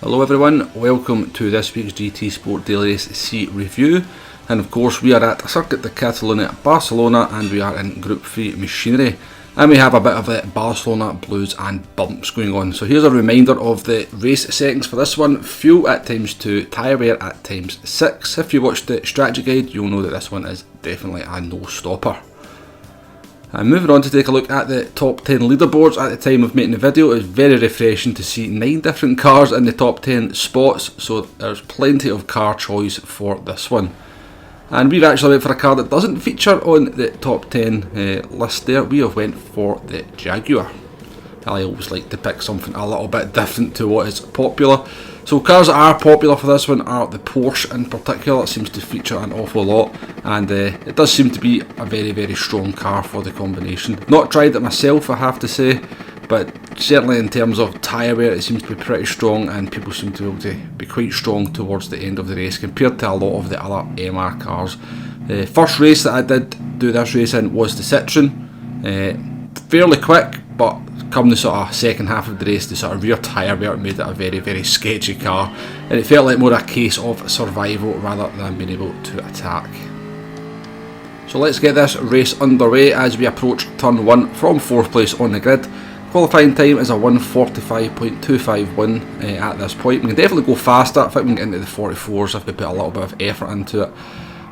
Hello everyone, welcome to this week's GT Sport Daily Race C review, and of course we are at Circuit de Catalunya, Barcelona, and we are in Group 3 machinery, and we have a bit of the Barcelona blues and bumps going on. So here's a reminder of the race settings for this one: fuel at ×2, tyre wear at ×6. If you watched the strategy guide, you'll know that this one is definitely a no-stopper. And moving on to take a look at the top 10 leaderboards at the time of making the video, it's very refreshing to see 9 different cars in the top 10 spots, so there's plenty of car choice for this one. And we've actually went for a car that doesn't feature on the top 10 list there. We have went for the Jaguar. I always like to pick something a little bit different to what is popular. So cars that are popular for this one are the Porsche in particular. It seems to feature an awful lot, and it does seem to be a very strong car for the combination. Not tried it myself, I have to say, but certainly in terms of tyre wear it seems to be pretty strong, and people seem to be able to be quite strong towards the end of the race compared to a lot of the other MR cars. The first race that I did do this race in was the Citroen. Fairly quick, but come the sort of second half of the race, the sort of rear tyre wear made it a very sketchy car, and it felt like more a case of survival rather than being able to attack. So let's get this race underway as we approach turn 1 from 4th place on the grid. Qualifying time is a 1:45.251 at this point. We can definitely go faster. I think we can get into the 44s if we put a little bit of effort into it.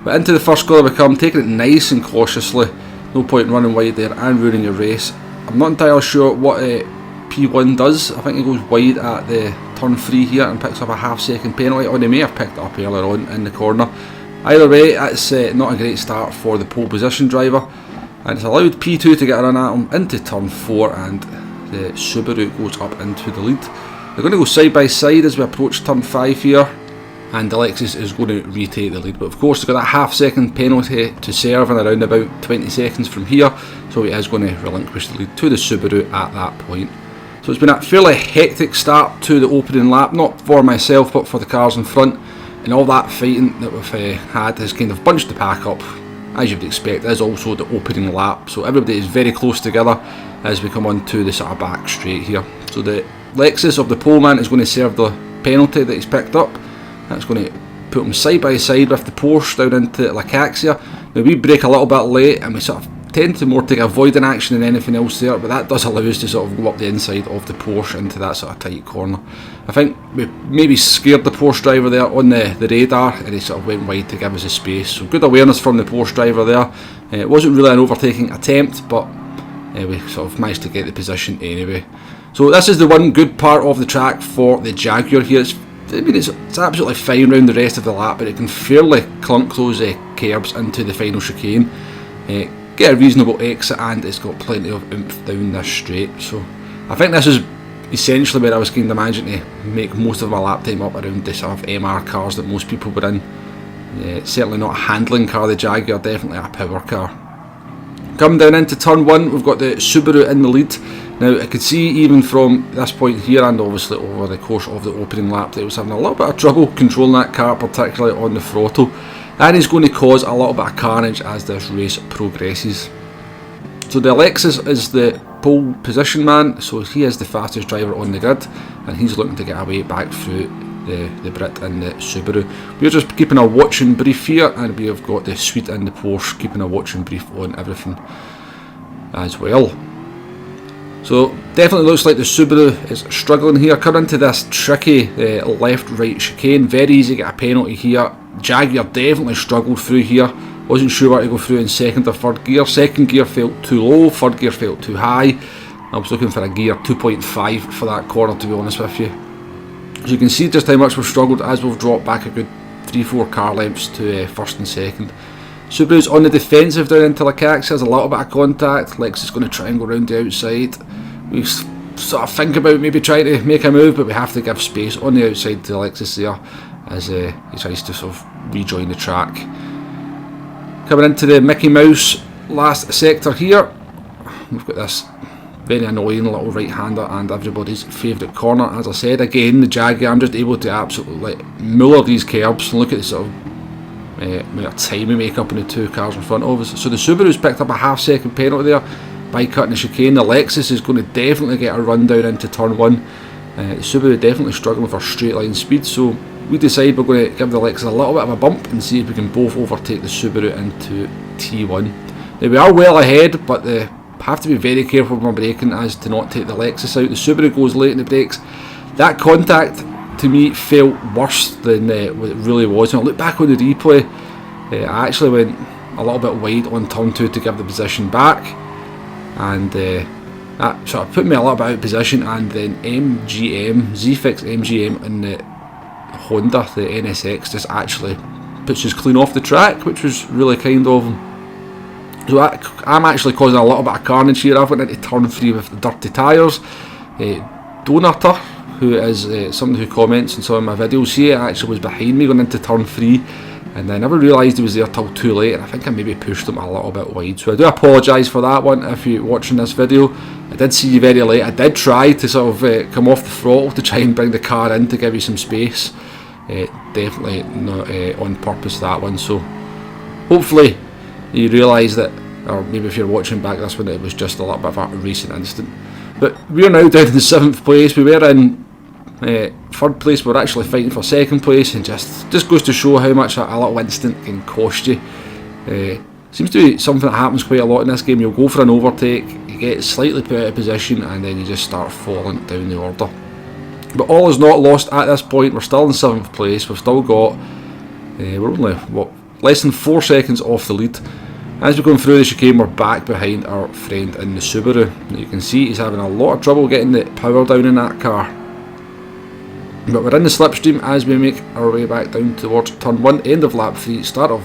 But into the first corner we come, taking it nice and cautiously. No point in running wide there and ruining your race. I'm not entirely sure what P1 does. I think he goes wide at the turn 3 here and picks up a half-second penalty, or he may have picked it up earlier on in the corner. Either way, it's not a great start for the pole position driver, and it's allowed P2 to get a run at him into turn 4, and the Subaru goes up into the lead. They're going to go side by side as we approach turn 5 here, and the Lexus is going to retake the lead, but of course they've got that half-second penalty to serve in around about 20 seconds from here, so he is going to relinquish the lead to the Subaru at that point. So it's been a fairly hectic start to the opening lap, not for myself but for the cars in front, and all that fighting that we've had has kind of bunched the pack up, as you'd expect. As also the opening lap, so everybody is very close together as we come on to the sort of back straight here. So the Lexus of the poleman is going to serve the penalty that he's picked up. That's going to put him side by side with the Porsche down into Lacaxia. Now we brake a little bit late and we sort of tend to more take avoiding action than anything else there, but that does allow us to sort of go up the inside of the Porsche into that sort of tight corner. I think we maybe scared the Porsche driver there on the radar, and he sort of went wide to give us a space. So good awareness from the Porsche driver there. It wasn't really an overtaking attempt, but we sort of managed to get the position anyway. So this is the one good part of the track for the Jaguar here. It's absolutely fine round the rest of the lap, but it can fairly clunk those curbs into the final chicane, get a reasonable exit, and it's got plenty of oomph down this straight. So I think this is essentially where I was kind of managing to make most of my lap time up around the sort of MR cars that most people were in. Certainly not a handling car, the Jaguar, definitely a power car. Coming down into turn 1, we've got the Subaru in the lead. Now I could see even from this point here, and obviously over the course of the opening lap, that he was having a little bit of trouble controlling that car, particularly on the throttle, and he's going to cause a little bit of carnage as this race progresses. So the Lexus is the pole position man, so he is the fastest driver on the grid, and he's looking to get away back through the Brit and the Subaru. We're just keeping a watching brief here, and we have got the Swede and the Porsche keeping a watching brief on everything as well. So definitely looks like the Subaru is struggling here. Coming into this tricky left-right chicane, very easy to get a penalty here. Jaguar definitely struggled through here. Wasn't sure where to go through in second or third gear. Second gear felt too low, third gear felt too high. I was looking for a gear 2.5 for that corner, to be honest with you. So you can see just how much we've struggled as we've dropped back a good 3-4 car lengths to first and second. Subaru's on the defensive down into Lacaxia. There's a little bit of contact. Lexus is going to try and go around the outside. We sort of think about maybe trying to make a move, but we have to give space on the outside to Lexus there as he tries to sort of rejoin the track. Coming into the Mickey Mouse last sector here, we've got this very annoying little right-hander and everybody's favourite corner. As I said, again, the Jaguar, I'm just able to absolutely muller these curbs and look at the sort of amount of time we make up in the two cars in front of us. So the Subaru's picked up a half-second penalty there by cutting the chicane. The Lexus is going to definitely get a run down into turn 1. The Subaru definitely struggling for straight line speed, so we decide we're going to give the Lexus a little bit of a bump and see if we can both overtake the Subaru into T1. Now we are well ahead, but they have to be very careful when we're braking as to not take the Lexus out. The Subaru goes late in the brakes. That contact to me felt worse than what it really was. When I look back on the replay, I actually went a little bit wide on turn 2 to give the position back, and that sort of put me a little bit out of position. And then Z-Fix MGM in the Honda, the NSX, just actually puts us clean off the track, which was really kind of him. So I'm actually causing a little bit of carnage here. I've went into turn 3 with the dirty tyres. Donator, who is someone who comments on some of my videos, he actually was behind me going into turn 3, and I never realised he was there till too late, and I think I maybe pushed him a little bit wide. So I do apologise for that one if you're watching this video. I did see you very late. I did try to sort of come off the throttle to try and bring the car in to give you some space. Definitely not on purpose, that one. So hopefully you realise that, or maybe if you're watching back this one, it was just a little bit of a recent incident. But we're now down in the 7th place. We were in 3rd place. We're actually fighting for 2nd place, and just goes to show how much a little incident can cost you. Seems to be something that happens quite a lot in this game. You'll go for an overtake, you get slightly put out of position, and then you just start falling down the order. But all is not lost at this point. We're still in 7th place. We've still got, we're only less than 4 seconds off the lead. As we're going through the chicane, we're back behind our friend in the Subaru. You can see he's having a lot of trouble getting the power down in that car. But we're in the slipstream as we make our way back down towards turn 1, end of lap 3, start of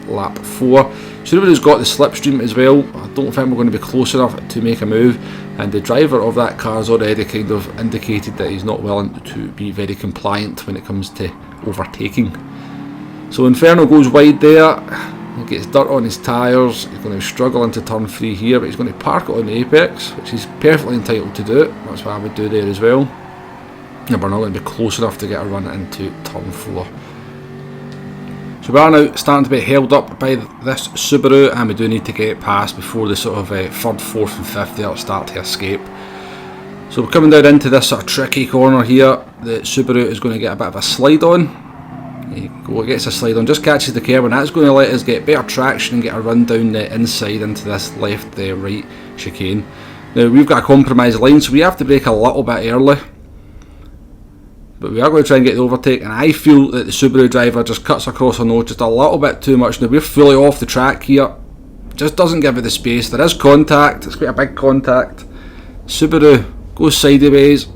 lap 4. Subaru's got the slipstream as well. I don't think we're going to be close enough to make a move, and the driver of that car has already kind of indicated that he's not willing to be very compliant when it comes to overtaking. So Inferno goes wide there. He gets dirt on his tyres. He's going to struggle into turn 3 here, but he's going to park it on the apex, which he's perfectly entitled to do. That's what I would do there as well. And we're not going to be close enough to get a run into turn 4. So we are now starting to be held up by this Subaru, and we do need to get past before the sort of 3rd, 4th and 5th there start to escape. So we're coming down into this sort of tricky corner here. The Subaru is going to get a bit of a slide on. He gets a slide on, just catches the curb, and that's going to let us get better traction and get a run down the inside into this left-right chicane. Now we've got a compromised line, so we have to brake a little bit early, but we are going to try and get the overtake, and I feel that the Subaru driver just cuts across our nose just a little bit too much. Now we're fully off the track here, just doesn't give it the space. There is contact, it's quite a big contact. Subaru goes sideways.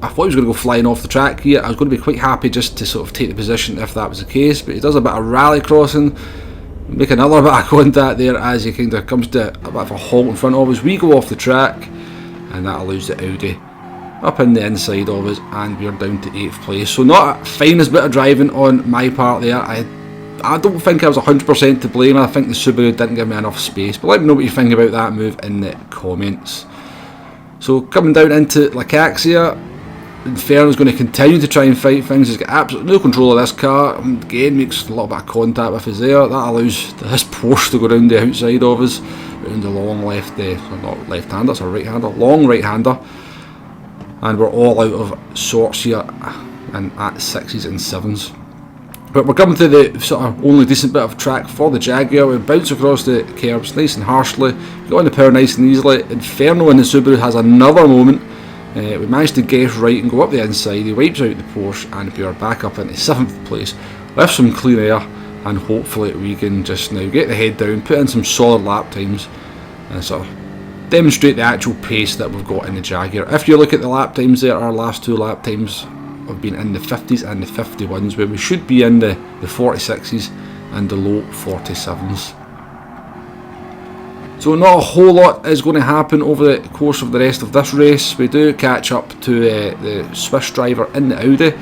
I thought he was going to go flying off the track here. I was going to be quite happy just to sort of take the position if that was the case, but he does a bit of rally crossing, make another bit of contact there as he kind of comes to a bit of a halt in front of us. We go off the track, and that allows the Audi up in the inside of us, and we're down to 8th place. So not a finest bit of driving on my part there. I don't think I was 100% to blame. I think the Subaru didn't give me enough space, but let me know what you think about that move in the comments. So coming down into Lacaxia, Inferno's going to continue to try and fight things. He's got absolutely no control of this car. Again, makes a little bit of contact with us there. That allows this Porsche to go round the outside of us, round the long left, not left-hander, it's a right-hander, long right-hander. And we're all out of sorts here, and at 6s and 7s. But we're coming to the sort of only decent bit of track for the Jaguar. We bounce across the curbs nice and harshly, get on the power nice and easily. Inferno in the Subaru has another moment. We managed to guess right and go up the inside. He wipes out the Porsche, and we are back up into 7th place with some clean air, and hopefully we can just now get the head down, put in some solid lap times, and sort of demonstrate the actual pace that we've got in the Jaguar. If you look at the lap times there, our last 2 lap times have been in the 50s and the 51s, where we should be in the 46s and the low 47s. So not a whole lot is going to happen over the course of the rest of this race. We do catch up to the Swiss driver in the Audi.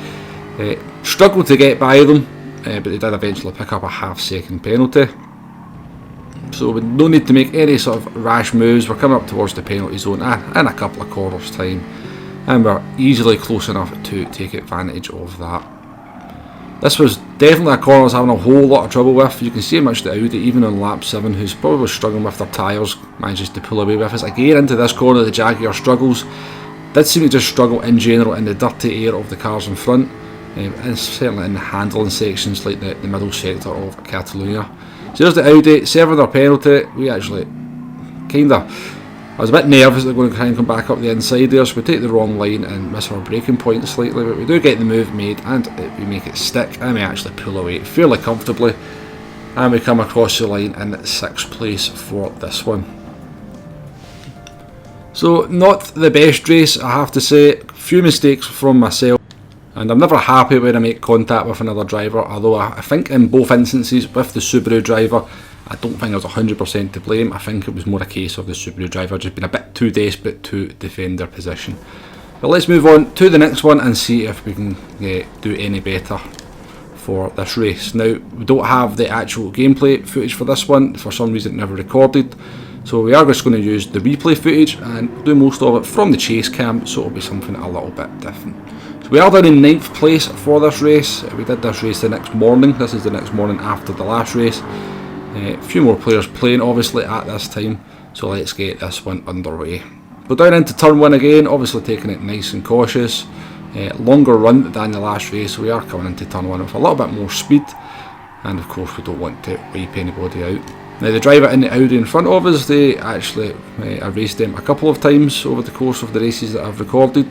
Struggled to get by them, but they did eventually pick up a half-second penalty. So we don't need to make any sort of rash moves. We're coming up towards the penalty zone in a couple of corners time, and we're easily close enough to take advantage of that. This was definitely a corner I was having a whole lot of trouble with. You can see how much the Audi, even on lap 7, who's probably struggling with their tyres, manages to pull away with us. Again, into this corner the Jaguar struggles. Did seem to just struggle in general in the dirty air of the cars in front, and certainly in the handling sections like the middle sector of Catalunya. So there's the Audi serving their penalty. We actually I was a bit nervous they're going to try and come back up the inside there, so we take the wrong line and miss our braking point slightly, but we do get the move made and we make it stick, and we actually pull away fairly comfortably, and we come across the line in 6th place for this one. So not the best race, I have to say. A few mistakes from myself, and I'm never happy when I make contact with another driver, although I think in both instances with the Subaru driver, I don't think I was 100% to blame. I think it was more a case of the Subaru driver just being a bit too desperate to defend their position. But let's move on to the next one and see if we can do any better for this race. Now, we don't have the actual gameplay footage for this one. For some reason it never recorded. So we are just going to use the replay footage and do most of it from the chase cam, so it'll be something a little bit different. So we are down in 9th place for this race. We did this race the next morning. This is the next morning after the last race. A few more players playing obviously at this time, so let's get this one underway. We're down into turn 1 again, obviously taking it nice and cautious. Longer run than the last race, so we are coming into turn 1 with a little bit more speed, and of course we don't want to wipe anybody out. Now the driver in the Audi in front of us, they actually, I raced them a couple of times over the course of the races that I've recorded.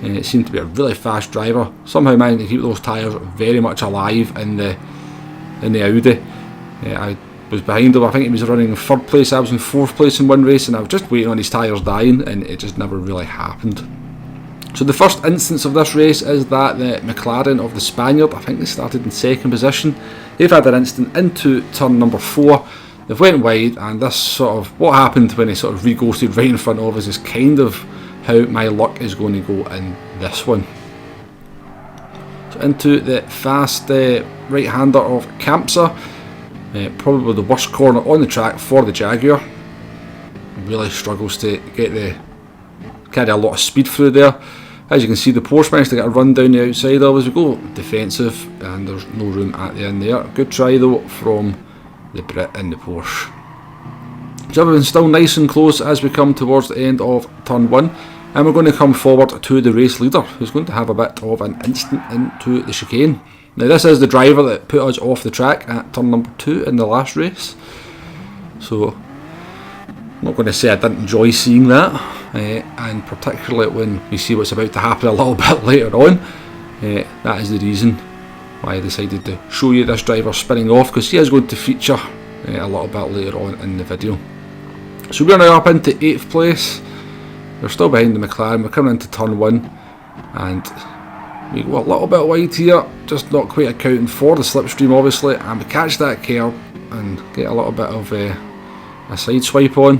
It seemed to be a really fast driver, somehow managed to keep those tyres very much alive in the Audi. I was behind him. I think he was running in 3rd place, I was in 4th place in one race, and I was just waiting on his tyres dying, and it just never really happened. So the first instance of this race is that the McLaren of the Spaniard, I think they started in 2nd position. They've had an instant into turn number 4. They've went wide, and this sort of, what happened when he sort of re-ghosted right in front of us is kind of how my luck is going to go in this one. So into the fast right-hander of Campsa. Probably the worst corner on the track for the Jaguar. Really struggles to carry a lot of speed through there. As you can see, the Porsche managed to get a run down the outside of us. We go defensive, and there's no room at the end there. Good try though from the Brit in the Porsche. So everyone's still nice and close as we come towards the end of turn 1, and we're going to come forward to the race leader, who's going to have a bit of an instant into the chicane. Now this is the driver that put us off the track at turn number 2 in the last race, so I'm not going to say I didn't enjoy seeing that, and particularly when we see what's about to happen a little bit later on. That is the reason why I decided to show you this driver spinning off, because he is going to feature a little bit later on in the video. So we're now up into 8th place. We're still behind the McLaren. We're coming into turn 1, and we go a little bit wide here, just not quite accounting for the slipstream obviously, and we catch that curve and get a little bit of a side swipe on.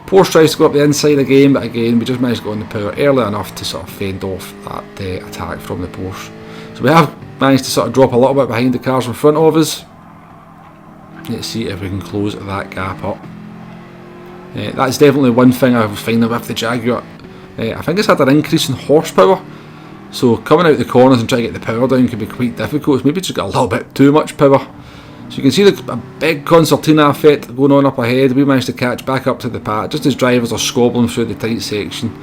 Porsche tries to go up the inside again, but again we just managed to go on the power early enough to sort of fend off that attack from the Porsche. So we have managed to sort of drop a little bit behind the cars in front of us. Let's see if we can close that gap up. That's definitely one thing I was finding with the Jaguar. I think it's had an increase in horsepower, so coming out the corners and trying to get the power down can be quite difficult. It's maybe just got a little bit too much power. So you can see a big concertina effect going on up ahead. We managed to catch back up to the pack just as drivers are scobbling through the tight section.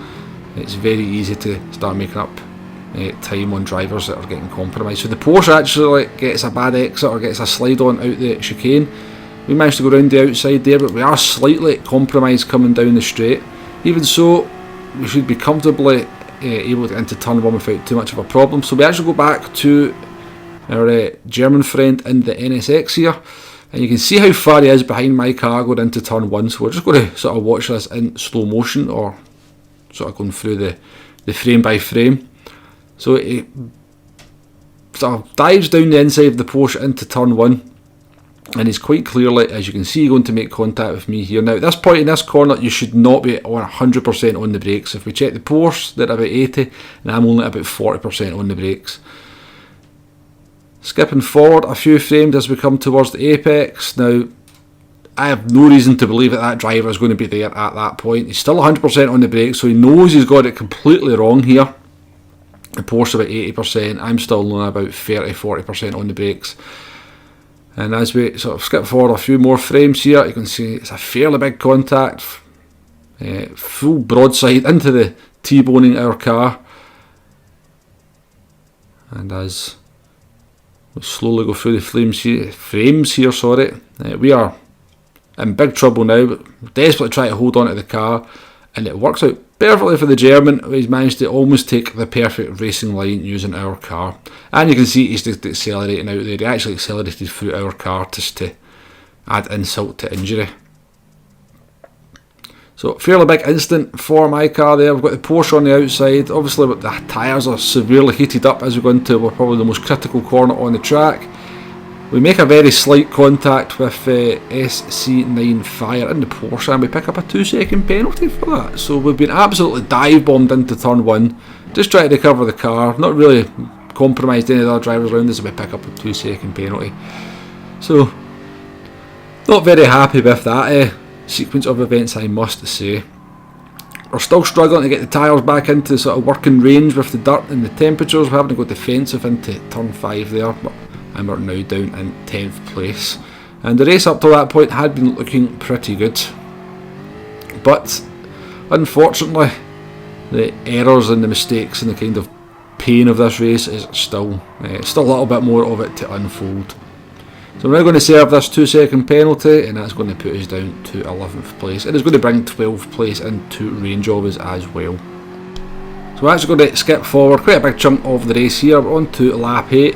It's very easy to start making up time on drivers that are getting compromised. So the Porsche actually gets a bad exit or gets a slide on out the chicane. We managed to go around the outside there, but we are slightly compromised coming down the straight. Even so, we should be comfortably able to get into turn 1 without too much of a problem. So we actually go back to our German friend in the NSX here, and you can see how far he is behind my car going into turn 1. So we're just going to sort of watch this in slow motion, or sort of going through the frame by frame. So he sort of dives down the inside of the Porsche into turn 1, and he's quite clearly, as you can see, going to make contact with me here. Now at this point in this corner you should not be on 100% on the brakes. If we check the Porsche, they're about 80 and I'm only about 40% on the brakes. Skipping forward a few frames as we come towards the apex. Now I have no reason to believe that that driver is going to be there at that point. He's still 100% on the brakes, so he knows he's got it completely wrong here. The Porsche about 80%, I'm still only about 30-40% on the brakes. And as we sort of skip forward a few more frames here, you can see it's a fairly big contact, full broadside into the T-boning our car. And as we slowly go through the frames here, we are in big trouble now. We're desperately trying to hold on to the car, and it works out perfectly for the German. He's managed to almost take the perfect racing line using our car. And you can see he's just accelerating out there. He actually accelerated through our car just to add insult to injury. So fairly big incident for my car there. We've got the Porsche on the outside. Obviously the tyres are severely heated up as we go into probably the most critical corner on the track. We make a very slight contact with SC9 Fire in the Porsche, and we pick up a 2-second penalty for that. So we've been absolutely dive bombed into turn 1, just trying to recover the car, not really compromised any of the other drivers around us, and we pick up a 2-second penalty. So not very happy with that sequence of events, I must say. We're still struggling to get the tyres back into sort of working range with the dirt and the temperatures. We're having to go defensive into turn 5 there, and we're now down in 10th place. And the race up to that point had been looking pretty good, but unfortunately the errors and the mistakes and the kind of pain of this race is still a little bit more of it to unfold. So we're now going to serve this 2-second penalty, and that's going to put us down to 11th place. It is going to bring 12th place into range of us as well. So we're actually going to skip forward quite a big chunk of the race here. We're on to lap 8.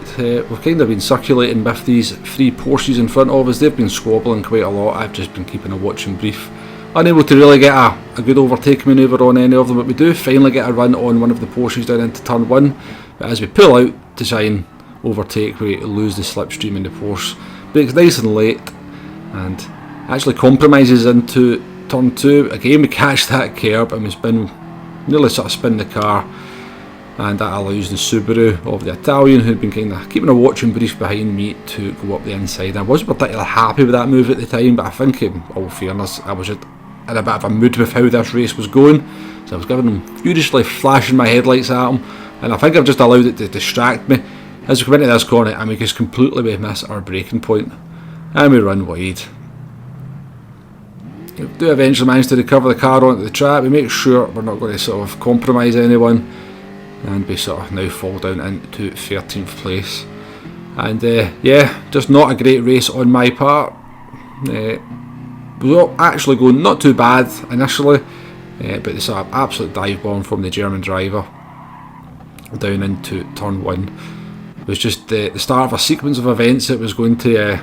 We've kind of been circulating with these 3 Porsches in front of us. They've been squabbling quite a lot. I've just been keeping a watching brief. Unable to really get a good overtake manoeuvre on any of them, but we do finally get a run on one of the Porsches down into turn 1. But as we pull out to try and overtake, we lose the slipstream in the Porsche. Breaks nice and late and actually compromises into turn 2. Again, we catch that curb and we nearly spin the car, and that allows the Subaru of the Italian, who'd been kind of keeping a watching brief behind me, to go up the inside. I wasn't particularly happy with that move at the time, but I think in all fairness I was just in a bit of a mood with how this race was going, so I was giving him furiously flashing my headlights at him, and I think I've just allowed it to distract me. As we come into this corner and we just completely miss our braking point and we run wide. We do eventually manage to recover the car onto the track. We make sure we're not going to sort of compromise anyone, and we sort of now fall down into 13th place. And yeah, just not a great race on my part. We were actually going not too bad initially, but the sort of absolute dive bomb from the German driver down into turn 1 was just the start of a sequence of events that was going to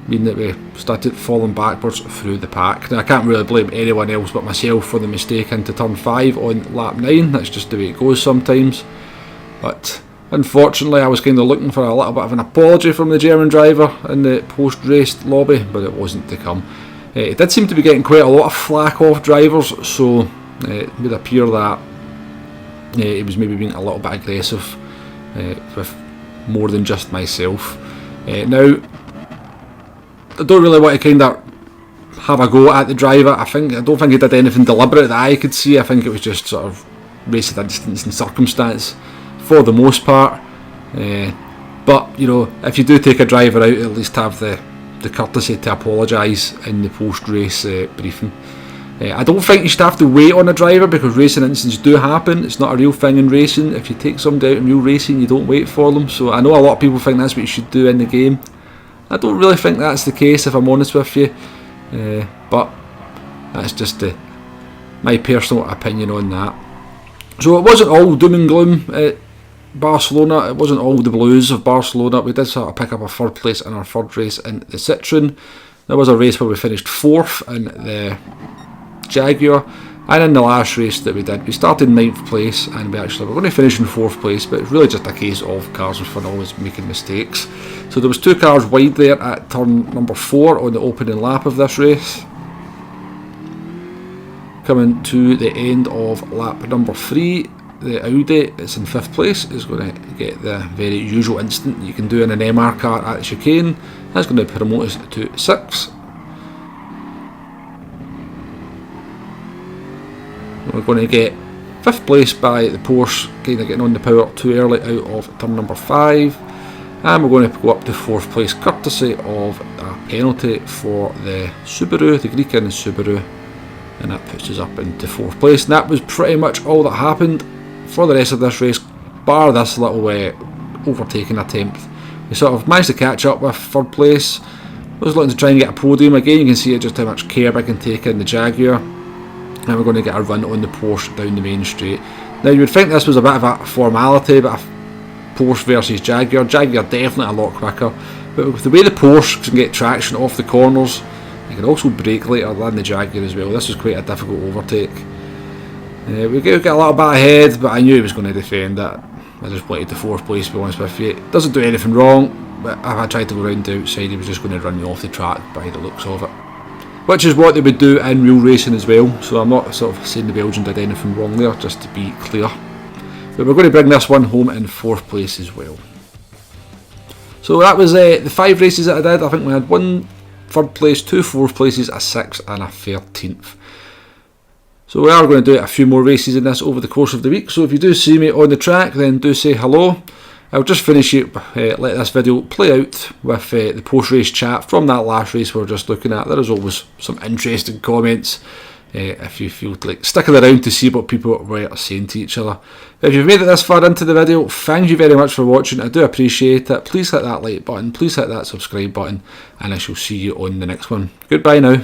mean that we started falling backwards through the pack. Now, I can't really blame anyone else but myself for the mistake into turn 5 on lap 9. That's just the way it goes sometimes. But unfortunately I was kind of looking for a little bit of an apology from the German driver in the post-race lobby, but it wasn't to come. It did seem to be getting quite a lot of flack off drivers, so it would appear that he was maybe being a little bit aggressive with more than just myself. Now, I don't really want to kind of have a go at the driver. I don't think he did anything deliberate that I could see. I think it was just sort of race at distance and circumstance for the most part. But you know, if you do take a driver out, at least have the courtesy to apologise in the post-race briefing. I don't think you should have to wait on a driver, because racing incidents do happen. It's not a real thing in racing. If you take somebody out in real racing, you don't wait for them. So I know a lot of people think that's what you should do in the game. I don't really think that's the case, if I'm honest with you. But that's just my personal opinion on that. So it wasn't all doom and gloom at Barcelona. It wasn't all the blues of Barcelona. We did sort of pick up a 3rd place in our 3rd race in the Citroen. There was a race where we finished 4th in the Jaguar, and in the last race that we did, we started 9th place, and we actually were going to finish in 4th place, but it's really just a case of cars with fun always making mistakes. So there was 2 cars wide there at turn number 4 on the opening lap of this race. Coming to the end of lap number 3, the Audi that's in 5th place is going to get the very usual instant you can do in an MR car at the chicane. That's going to promote us to 6th. We're going to get 5th place by the Porsche, kind of getting on the power too early out of turn number 5, and we're going to go up to 4th place courtesy of a penalty for the Subaru, the Greek in the Subaru, and that puts us up into 4th place. And that was pretty much all that happened for the rest of this race, bar this little overtaking attempt. We sort of managed to catch up with 3rd place. I was looking to try and get a podium again. You can see just how much curb I can take in the Jaguar, and we're going to get a run on the Porsche down the main straight. Now you would think this was a bit of a formality, but Porsche versus Jaguar. Jaguar definitely a lot quicker, but with the way the Porsche can get traction off the corners, you can also brake later than the Jaguar as well. This was quite a difficult overtake. We get a little bit ahead, but I knew he was going to defend it. I just wanted the 4th place, to be honest with you. Doesn't do anything wrong, but if I tried to go round the outside, he was just going to run me off the track by the looks of it. Which is what they would do in real racing as well, so I'm not sort of saying the Belgian did anything wrong there, just to be clear. But we're going to bring this one home in 4th place as well. So that was the 5 races that I did. I think we had 1 3rd place, 2 4th places, a 6th and a 13th. So we are going to do a few more races in this over the course of the week, so if you do see me on the track, then do say hello. I'll just finish it, let this video play out with the post-race chat from that last race we were just looking at. There is always some interesting comments if you feel like sticking around to see what people were saying to each other. If you've made it this far into the video, thank you very much for watching. I do appreciate it. Please hit that like button, please hit that subscribe button, and I shall see you on the next one. Goodbye now.